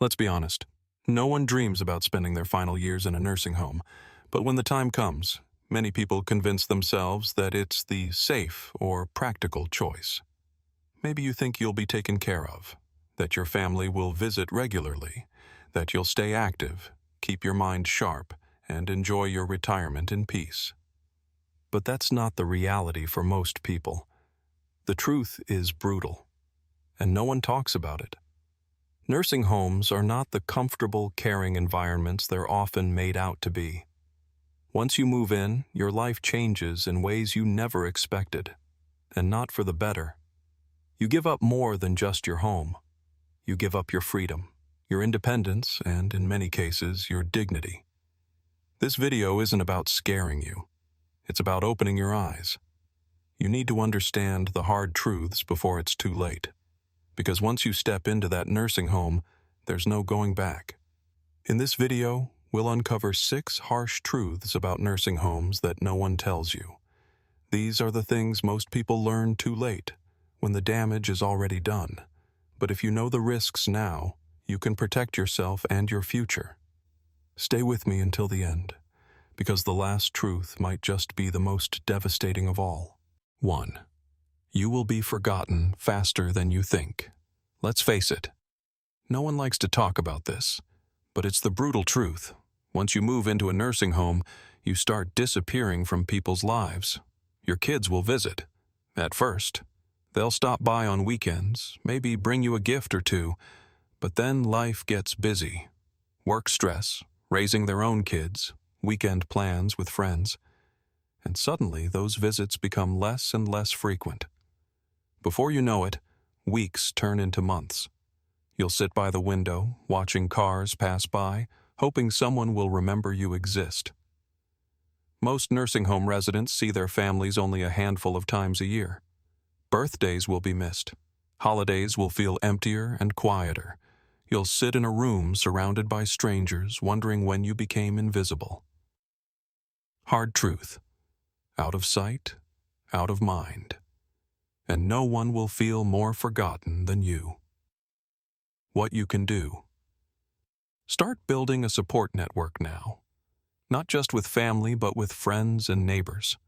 Let's be honest. No one dreams about spending their final years in a nursing home, but when the time comes, many people convince themselves that it's the safe or practical choice. Maybe you think you'll be taken care of, that your family will visit regularly, that you'll stay active, keep your mind sharp, and enjoy your retirement in peace. But that's not the reality for most people. The truth is brutal, and no one talks about it. Nursing homes are not the comfortable, caring environments they're often made out to be. Once you move in, your life changes in ways you never expected, and not for the better. You give up more than just your home. You give up your freedom, your independence, and, in many cases, your dignity. This video isn't about scaring you. It's about opening your eyes. You need to understand the hard truths before it's too late. Because once you step into that nursing home, there's no going back. In this video, we'll uncover 6 harsh truths about nursing homes that no one tells you. These are the things most people learn too late, when the damage is already done. But if you know the risks now, you can protect yourself and your future. Stay with me until the end, because the last truth might just be the most devastating of all. 1. You will be forgotten faster than you think. Let's face it. No one likes to talk about this, but it's the brutal truth. Once you move into a nursing home, you start disappearing from people's lives. Your kids will visit. At first, they'll stop by on weekends, maybe bring you a gift or two, but then life gets busy. Work stress, raising their own kids, weekend plans with friends, and suddenly those visits become less and less frequent. Before you know it, weeks turn into months. You'll sit by the window, watching cars pass by, hoping someone will remember you exist. Most nursing home residents see their families only a handful of times a year. Birthdays will be missed. Holidays will feel emptier and quieter. You'll sit in a room surrounded by strangers, wondering when you became invisible. Hard truth. Out of sight, out of mind. And no one will feel more forgotten than you. What you can do. Start building a support network now. Not just with family, but with friends and neighbors.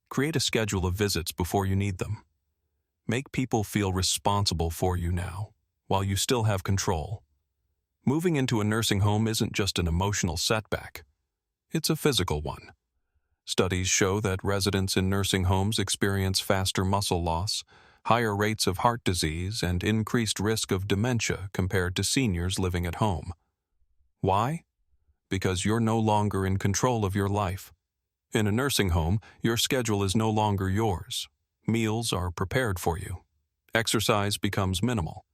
Create a schedule of visits before you need them. Make people feel responsible for you now, while you still have control. Moving into a nursing home isn't just an emotional setback. It's a physical one. Studies show that residents in nursing homes experience faster muscle loss, higher rates of heart disease, and increased risk of dementia compared to seniors living at home. Why? Because you're no longer in control of your life. In a nursing home, your schedule is no longer yours. Meals are prepared for you. Exercise becomes minimal,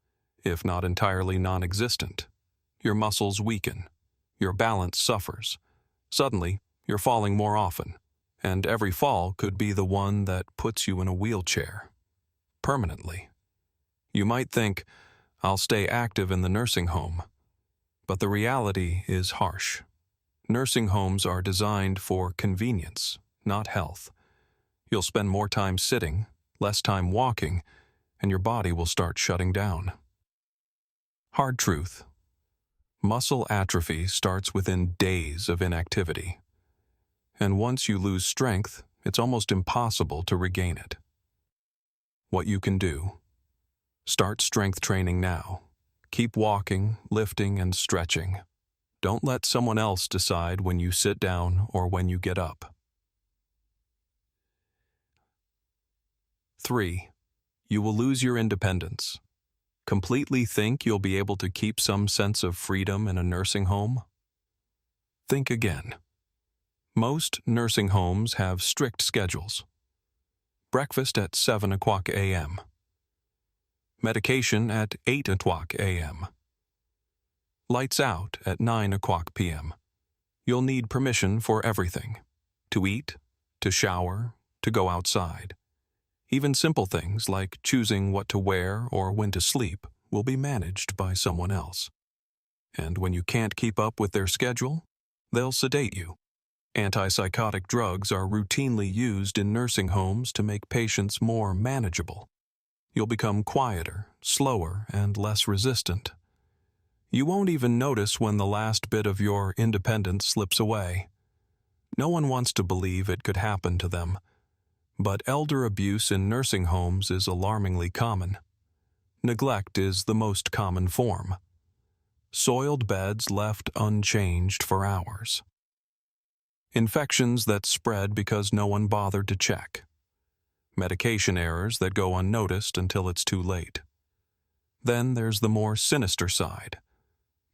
if not entirely non-existent. Your muscles weaken. Your balance suffers. Suddenly, you're falling more often. And every fall could be the one that puts you in a wheelchair. Permanently. You might think, I'll stay active in the nursing home. But the reality is harsh. Nursing homes are designed for convenience, not health. You'll spend more time sitting, less time walking, and your body will start shutting down. Hard truth. Muscle atrophy starts within days of inactivity. And once you lose strength, it's almost impossible to regain it. What you can do. Start strength training now. Keep walking, lifting, and stretching. Don't let someone else decide when you sit down or when you get up. 3. You will lose your independence. Completely think you'll be able to keep some sense of freedom in a nursing home? Think again. Most nursing homes have strict schedules. Breakfast at 7 o'clock a.m. Medication at 8 o'clock a.m. Lights out at 9 o'clock p.m. You'll need permission for everything. To eat, to shower, to go outside. Even simple things like choosing what to wear or when to sleep will be managed by someone else. And when you can't keep up with their schedule, they'll sedate you. Antipsychotic drugs are routinely used in nursing homes to make patients more manageable. You'll become quieter, slower, and less resistant. You won't even notice when the last bit of your independence slips away. No one wants to believe it could happen to them, but elder abuse in nursing homes is alarmingly common. Neglect is the most common form. Soiled beds left unchanged for hours. Infections that spread because no one bothered to check. Medication errors that go unnoticed until it's too late. Then there's the more sinister side.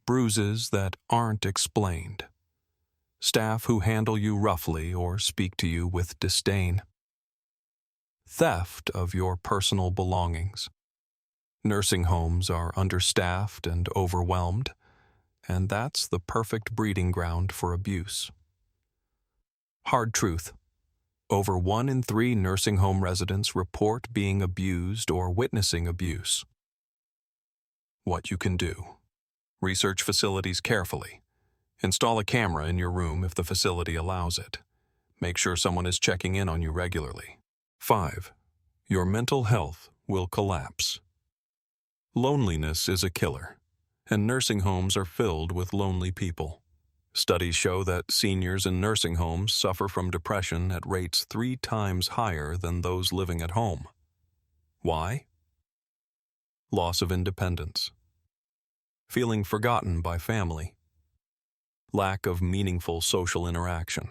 Bruises that aren't explained. Staff who handle you roughly or speak to you with disdain. Theft of your personal belongings. Nursing homes are understaffed and overwhelmed, and that's the perfect breeding ground for abuse. Hard truth. Over 1 in 3 nursing home residents report being abused or witnessing abuse. What you can do. Research facilities carefully. Install a camera in your room if the facility allows it. Make sure someone is checking in on you regularly. 5. Your mental health will collapse. Loneliness is a killer, and nursing homes are filled with lonely people. Studies show that seniors in nursing homes suffer from depression at rates 3 times higher than those living at home. Why? Loss of independence. Feeling forgotten by family. Lack of meaningful social interaction.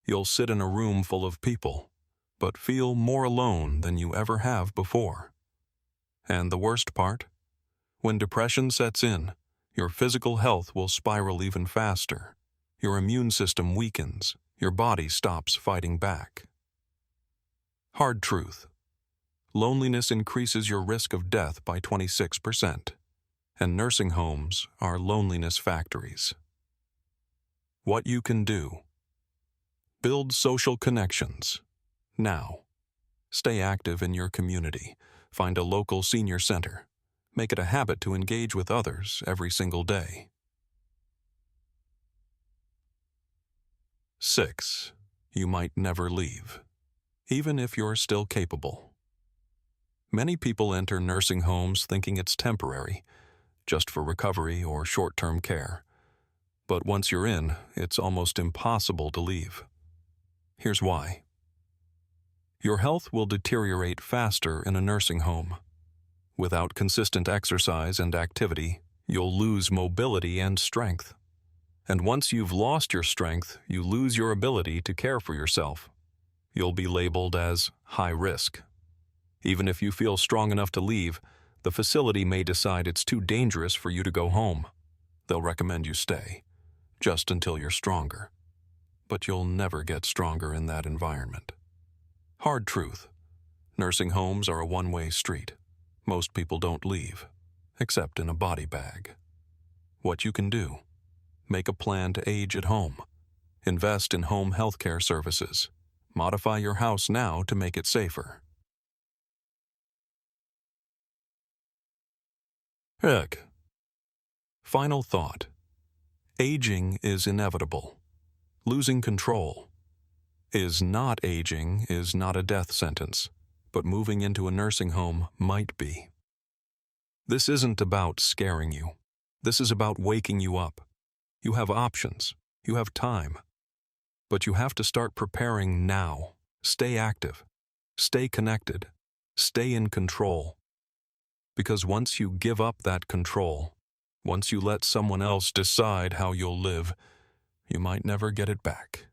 You'll sit in a room full of people, but feel more alone than you ever have before. And the worst part? When depression sets in, your physical health will spiral even faster. Your immune system weakens. Your body stops fighting back. Hard truth. Loneliness increases your risk of death by 26%, and nursing homes are loneliness factories. What you can do. Build social connections. Now. Stay active in your community. Find a local senior center. Make it a habit to engage with others every single day. 6. You might never leave, even if you're still capable. Many people enter nursing homes thinking it's temporary, just for recovery or short-term care. But once you're in, it's almost impossible to leave. Here's why. Your health will deteriorate faster in a nursing home. Without consistent exercise and activity, you'll lose mobility and strength. And once you've lost your strength, you lose your ability to care for yourself. You'll be labeled as high risk. Even if you feel strong enough to leave, the facility may decide it's too dangerous for you to go home. They'll recommend you stay, just until you're stronger. But you'll never get stronger in that environment. Hard truth. Nursing homes are a one-way street. Most people don't leave, except in a body bag. What you can do. Make a plan to age at home. Invest in home healthcare services. Modify your house now to make it safer. Heck. Final thought. Aging is inevitable. Losing control. Not aging is not a death sentence, but moving into a nursing home might be. This isn't about scaring you. This is about waking you up. You have options. You have time. But you have to start preparing now. Stay active. Stay connected. Stay in control. Because once you give up that control, once you let someone else decide how you'll live, you might never get it back.